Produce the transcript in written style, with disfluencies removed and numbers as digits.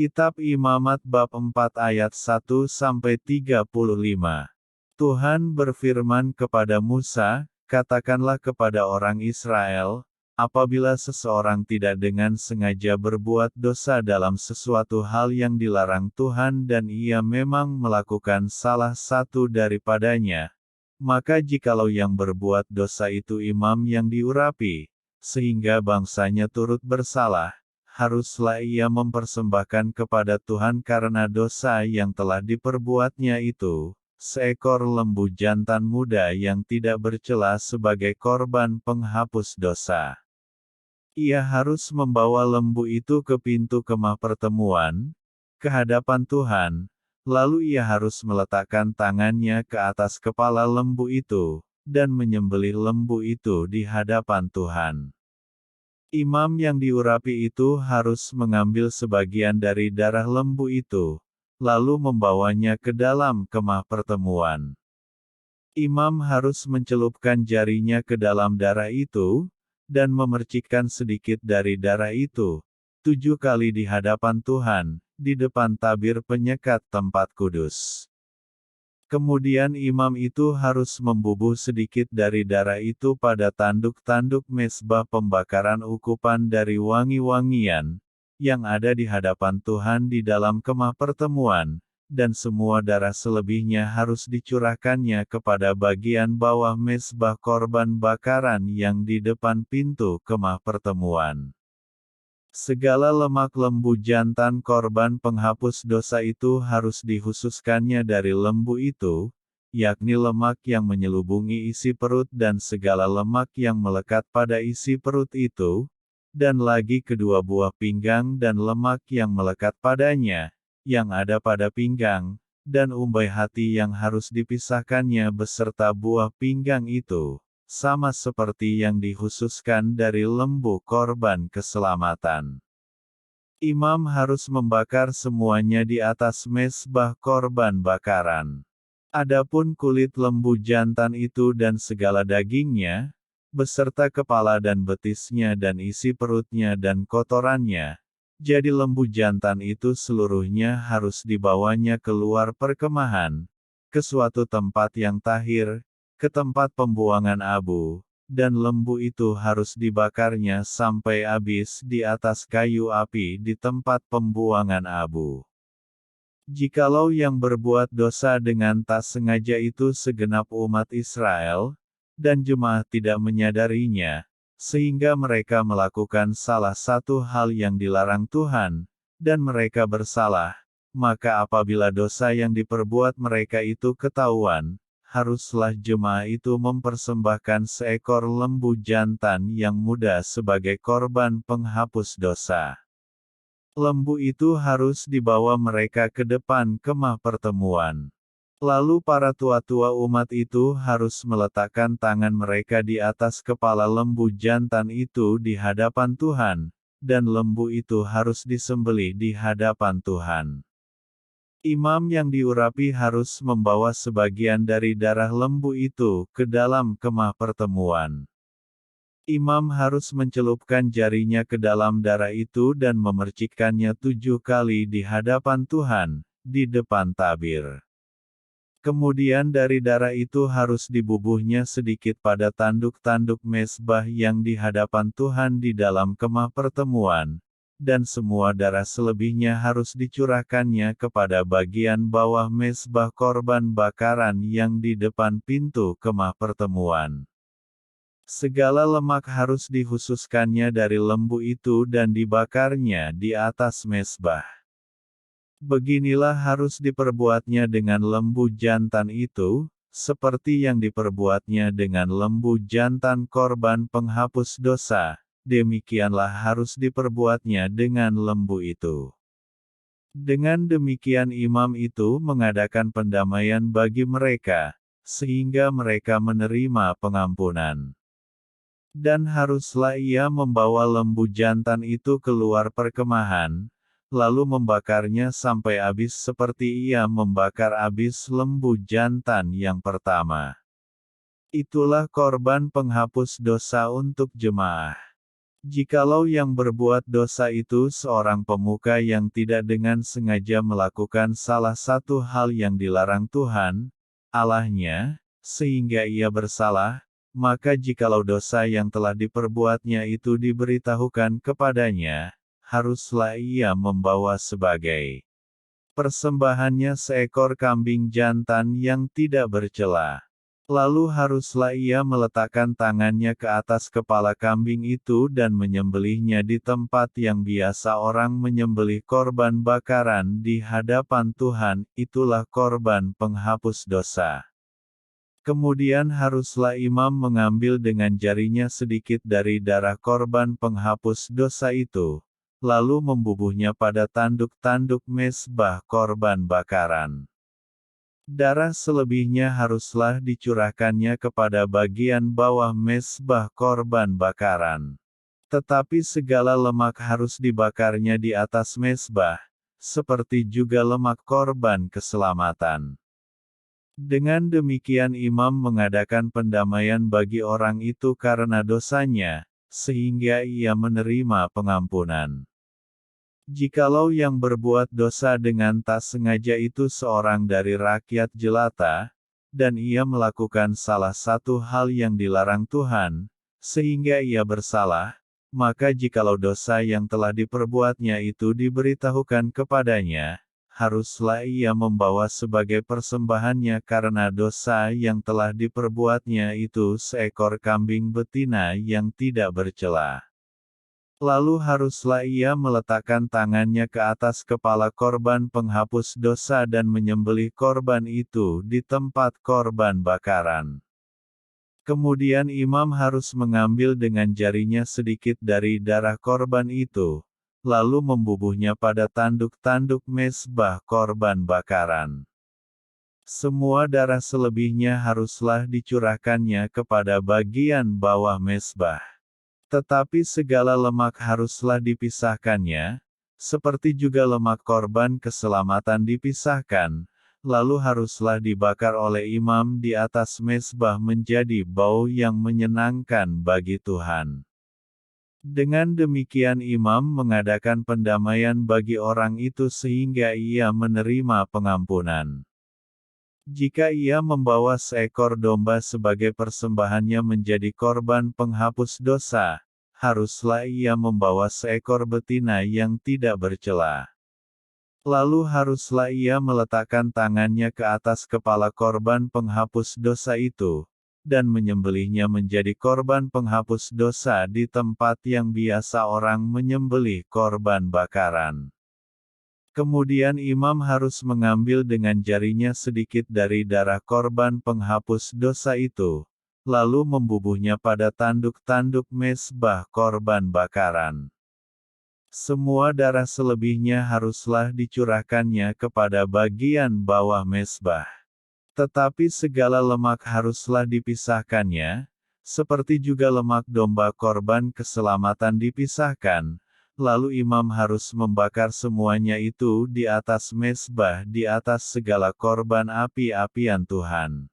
Kitab Imamat bab 4 ayat 1-35. Tuhan berfirman kepada Musa, "Katakanlah kepada orang Israel, apabila seseorang tidak dengan sengaja berbuat dosa dalam sesuatu hal yang dilarang Tuhan dan ia memang melakukan salah satu daripadanya, maka jikalau yang berbuat dosa itu imam yang diurapi, sehingga bangsanya turut bersalah, haruslah ia mempersembahkan kepada Tuhan karena dosa yang telah diperbuatnya itu, seekor lembu jantan muda yang tidak bercela sebagai korban penghapus dosa. Ia harus membawa lembu itu ke pintu kemah pertemuan, ke hadapan Tuhan, lalu ia harus meletakkan tangannya ke atas kepala lembu itu, dan menyembelih lembu itu di hadapan Tuhan. Imam yang diurapi itu harus mengambil sebagian dari darah lembu itu, lalu membawanya ke dalam kemah pertemuan. Imam harus mencelupkan jarinya ke dalam darah itu, dan memercikkan sedikit dari darah itu, 7 kali di hadapan Tuhan, di depan tabir penyekat tempat kudus. Kemudian imam itu harus membubuh sedikit dari darah itu pada tanduk-tanduk mezbah pembakaran ukupan dari wangi-wangian, yang ada di hadapan Tuhan di dalam kemah pertemuan, dan semua darah selebihnya harus dicurahkannya kepada bagian bawah mezbah korban bakaran yang di depan pintu kemah pertemuan. Segala lemak lembu jantan korban penghapus dosa itu harus dikhususkannya dari lembu itu, yakni lemak yang menyelubungi isi perut dan segala lemak yang melekat pada isi perut itu, dan lagi kedua buah pinggang dan lemak yang melekat padanya, yang ada pada pinggang, dan umbai hati yang harus dipisahkannya beserta buah pinggang itu, sama seperti yang dikhususkan dari lembu korban keselamatan. Imam harus membakar semuanya di atas mezbah korban bakaran. Adapun kulit lembu jantan itu dan segala dagingnya, beserta kepala dan betisnya dan isi perutnya dan kotorannya, jadi lembu jantan itu seluruhnya harus dibawanya keluar perkemahan, ke suatu tempat yang tahir, ke tempat pembuangan abu, dan lembu itu harus dibakarnya sampai habis di atas kayu api di tempat pembuangan abu. Jikalau yang berbuat dosa dengan tak sengaja itu segenap umat Israel, dan jemaat tidak menyadarinya, sehingga mereka melakukan salah satu hal yang dilarang Tuhan, dan mereka bersalah, maka apabila dosa yang diperbuat mereka itu ketahuan, haruslah jemaah itu mempersembahkan seekor lembu jantan yang muda sebagai korban penghapus dosa. Lembu itu harus dibawa mereka ke depan kemah pertemuan. Lalu para tua-tua umat itu harus meletakkan tangan mereka di atas kepala lembu jantan itu di hadapan Tuhan, dan lembu itu harus disembelih di hadapan Tuhan. Imam yang diurapi harus membawa sebagian dari darah lembu itu ke dalam kemah pertemuan. Imam harus mencelupkan jarinya ke dalam darah itu dan memercikkannya 7 kali di hadapan Tuhan, di depan tabir. Kemudian dari darah itu harus dibubuhnya sedikit pada tanduk-tanduk mezbah yang di hadapan Tuhan di dalam kemah pertemuan, dan semua darah selebihnya harus dicurahkannya kepada bagian bawah mezbah korban bakaran yang di depan pintu kemah pertemuan. Segala lemak harus dikhususkannya dari lembu itu dan dibakarnya di atas mezbah. Beginilah harus diperbuatnya dengan lembu jantan itu, seperti yang diperbuatnya dengan lembu jantan korban penghapus dosa. Demikianlah harus diperbuatnya dengan lembu itu. Dengan demikian imam itu mengadakan pendamaian bagi mereka, sehingga mereka menerima pengampunan. Dan haruslah ia membawa lembu jantan itu keluar perkemahan, lalu membakarnya sampai habis seperti ia membakar habis lembu jantan yang pertama. Itulah korban penghapus dosa untuk jemaah. Jikalau yang berbuat dosa itu seorang pemuka yang tidak dengan sengaja melakukan salah satu hal yang dilarang Tuhan, Allahnya, sehingga ia bersalah, maka jikalau dosa yang telah diperbuatnya itu diberitahukan kepadanya, haruslah ia membawa sebagai persembahannya seekor kambing jantan yang tidak bercela. Lalu haruslah ia meletakkan tangannya ke atas kepala kambing itu dan menyembelihnya di tempat yang biasa orang menyembelih korban bakaran di hadapan Tuhan, itulah korban penghapus dosa. Kemudian haruslah imam mengambil dengan jarinya sedikit dari darah korban penghapus dosa itu, lalu membubuhnya pada tanduk-tanduk mezbah korban bakaran. Darah selebihnya haruslah dicurahkannya kepada bagian bawah mezbah korban bakaran. Tetapi segala lemak harus dibakarnya di atas mezbah, seperti juga lemak korban keselamatan. Dengan demikian imam mengadakan pendamaian bagi orang itu karena dosanya, sehingga ia menerima pengampunan. Jikalau yang berbuat dosa dengan tak sengaja itu seorang dari rakyat jelata, dan ia melakukan salah satu hal yang dilarang Tuhan, sehingga ia bersalah, maka jikalau dosa yang telah diperbuatnya itu diberitahukan kepadanya, haruslah ia membawa sebagai persembahannya karena dosa yang telah diperbuatnya itu seekor kambing betina yang tidak bercela. Lalu haruslah ia meletakkan tangannya ke atas kepala korban penghapus dosa dan menyembelih korban itu di tempat korban bakaran. Kemudian imam harus mengambil dengan jarinya sedikit dari darah korban itu, lalu membubuhnya pada tanduk-tanduk mezbah korban bakaran. Semua darah selebihnya haruslah dicurahkannya kepada bagian bawah mezbah. Tetapi segala lemak haruslah dipisahkannya, seperti juga lemak korban keselamatan dipisahkan, lalu haruslah dibakar oleh imam di atas mezbah menjadi bau yang menyenangkan bagi Tuhan. Dengan demikian imam mengadakan pendamaian bagi orang itu sehingga ia menerima pengampunan. Jika ia membawa seekor domba sebagai persembahannya menjadi korban penghapus dosa, haruslah ia membawa seekor betina yang tidak bercela. Lalu haruslah ia meletakkan tangannya ke atas kepala korban penghapus dosa itu, dan menyembelihnya menjadi korban penghapus dosa di tempat yang biasa orang menyembelih korban bakaran. Kemudian imam harus mengambil dengan jarinya sedikit dari darah korban penghapus dosa itu, lalu membubuhnya pada tanduk-tanduk mezbah korban bakaran. Semua darah selebihnya haruslah dicurahkannya kepada bagian bawah mezbah. Tetapi segala lemak haruslah dipisahkannya, seperti juga lemak domba korban keselamatan dipisahkan, lalu imam harus membakar semuanya itu di atas mezbah di atas segala korban api-apian Tuhan.